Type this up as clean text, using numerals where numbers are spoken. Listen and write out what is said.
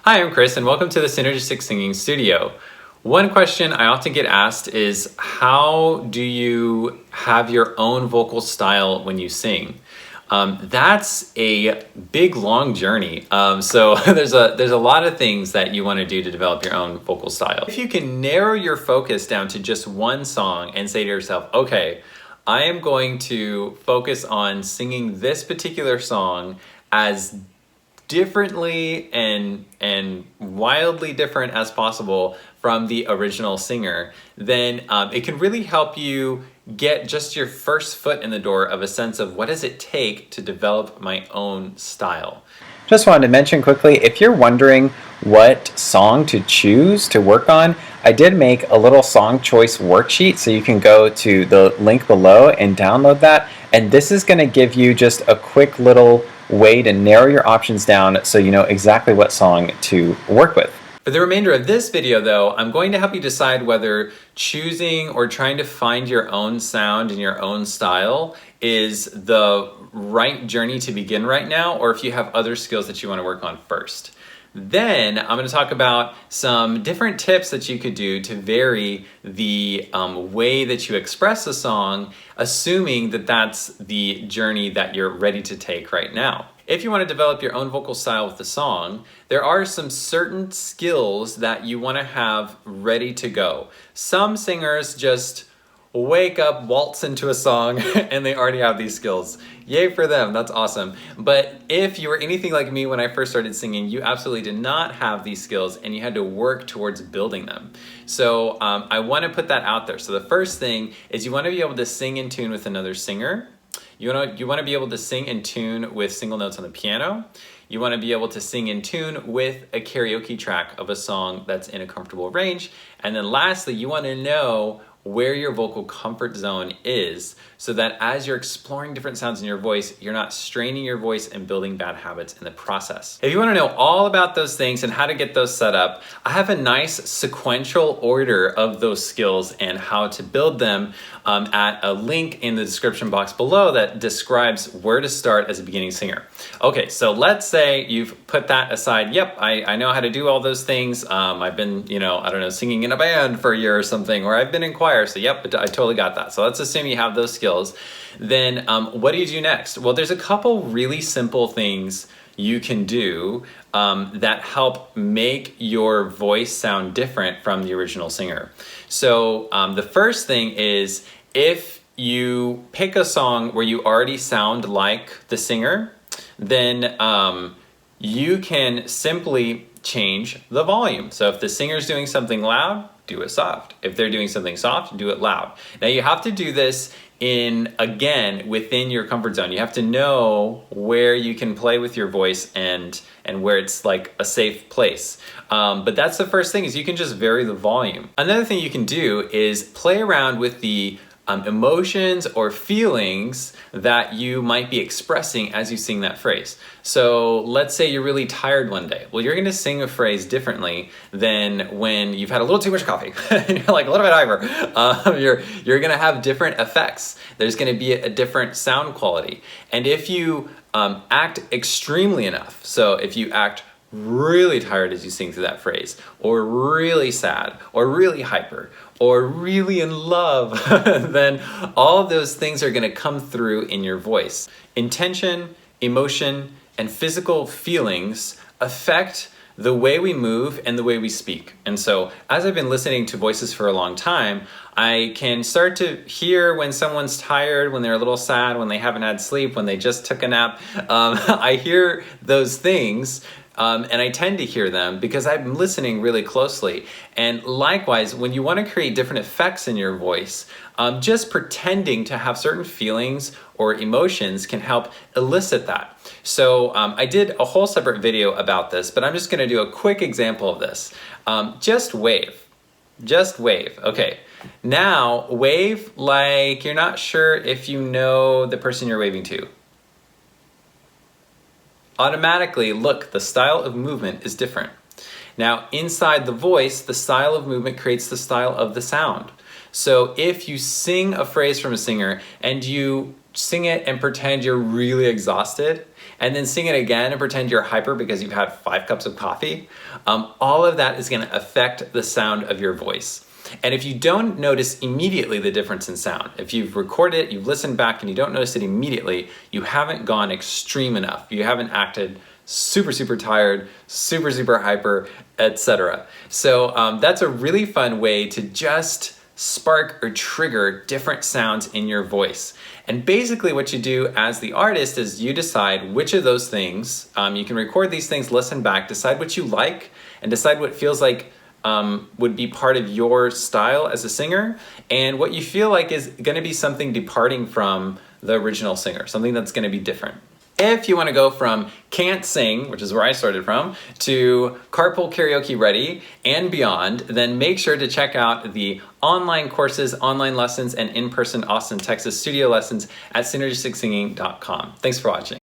Hi, I'm Chris, and welcome to the Synergistic Singing Studio. One question I often get asked is, how do you have your own vocal style when you sing? That's a big, long journey. So there's a lot of things that you want to do to develop your own vocal style. If you can narrow your focus down to just one song and say to yourself, okay, I am going to focus on singing this particular song as differently and wildly different as possible from the original singer, then it can really help you get just your first foot in the door of a sense of what does it take to develop my own style. Just wanted to mention quickly, if you're wondering what song to choose to work on, I did make a little song choice worksheet, so you can go to the link below and download that. And this is going to give you just a quick little way to narrow your options down so you know exactly what song to work with. For the remainder of this video though, I'm going to help you decide whether choosing or trying to find your own sound and your own style is the right journey to begin right now, or if you have other skills that you want to work on first. Then I'm going to talk about some different tips that you could do to vary the way that you express a song, assuming that that's the journey that you're ready to take right now. If you want to develop your own vocal style with the song, there are some certain skills that you want to have ready to go. Some singers just wake up, waltz into a song, and they already have these skills. Yay for them, that's awesome. But if you were anything like me when I first started singing, you absolutely did not have these skills and you had to work towards building them. So I want to put that out there. So the first thing is you want to be able to sing in tune with another singer. You want to be able to sing in tune with single notes on the piano. You want to be able to sing in tune with a karaoke track of a song that's in a comfortable range. And then lastly, you want to know where your vocal comfort zone is so that as you're exploring different sounds in your voice, you're not straining your voice and building bad habits in the process. If you want to know all about those things and how to get those set up, I have a nice sequential order of those skills and how to build them at a link in the description box below that describes where to start as a beginning singer. Okay, so let's say you've put that aside. Yep, I know how to do all those things. I've been, I don't know, singing in a band for a year or something, or I've been in choir, so yep, I totally got that. So let's assume you have those skills. Then what do you do next? Well, there's a couple really simple things you can do that help make your voice sound different from the original singer. So the first thing is, if you pick a song where you already sound like the singer, then you can simply change the volume. So if the singer's doing something loud, do it soft. If they're doing something soft, do it loud. Now you have to do this again, within your comfort zone. You have to know where you can play with your voice and where it's like a safe place. But that's the first thing, is you can just vary the volume. Another thing you can do is play around with the emotions or feelings that you might be expressing as you sing that phrase. So let's say you're really tired one day. Well, you're gonna sing a phrase differently than when you've had a little too much coffee and you're like a little bit hyper. You're gonna have different effects. There's gonna be a different sound quality. And if you act extremely enough, so if you act really tired as you sing through that phrase, or really sad, or really hyper, or really in love, then all of those things are going to come through in your voice. Intention, emotion, and physical feelings affect the way we move and the way we speak. And so as I've been listening to voices for a long time, I can start to hear when someone's tired, when they're a little sad, when they haven't had sleep, when they just took a nap. I hear those things. And I tend to hear them because I'm listening really closely. And likewise, when you want to create different effects in your voice, just pretending to have certain feelings or emotions can help elicit that. So I did a whole separate video about this, but I'm just going to do a quick example of this. Just wave. Just wave. Okay. Now, wave like you're not sure if you know the person you're waving to. Automatically, look, the style of movement is different. Now, inside the voice, the style of movement creates the style of the sound. So if you sing a phrase from a singer and you sing it and pretend you're really exhausted, and then sing it again and pretend you're hyper because you've had 5 cups of coffee, all of that is going to affect the sound of your voice. And if you don't notice immediately the difference in sound, if you've recorded it, you've listened back, and you don't notice it immediately, you haven't gone extreme enough. You haven't acted super tired, super hyper, etc. So that's a really fun way to just spark or trigger different sounds in your voice. And basically what you do as the artist is you decide which of those things, you can record these things, listen back, decide what you like, and decide what feels like would be part of your style as a singer, and what you feel like is going to be something departing from the original singer, something that's going to be different. If you want to go from can't sing, which is where I started from, to carpool karaoke ready and beyond, then make sure to check out the online courses, online lessons, and in-person Austin, Texas studio lessons at synergistic.singing.com. Thanks for watching.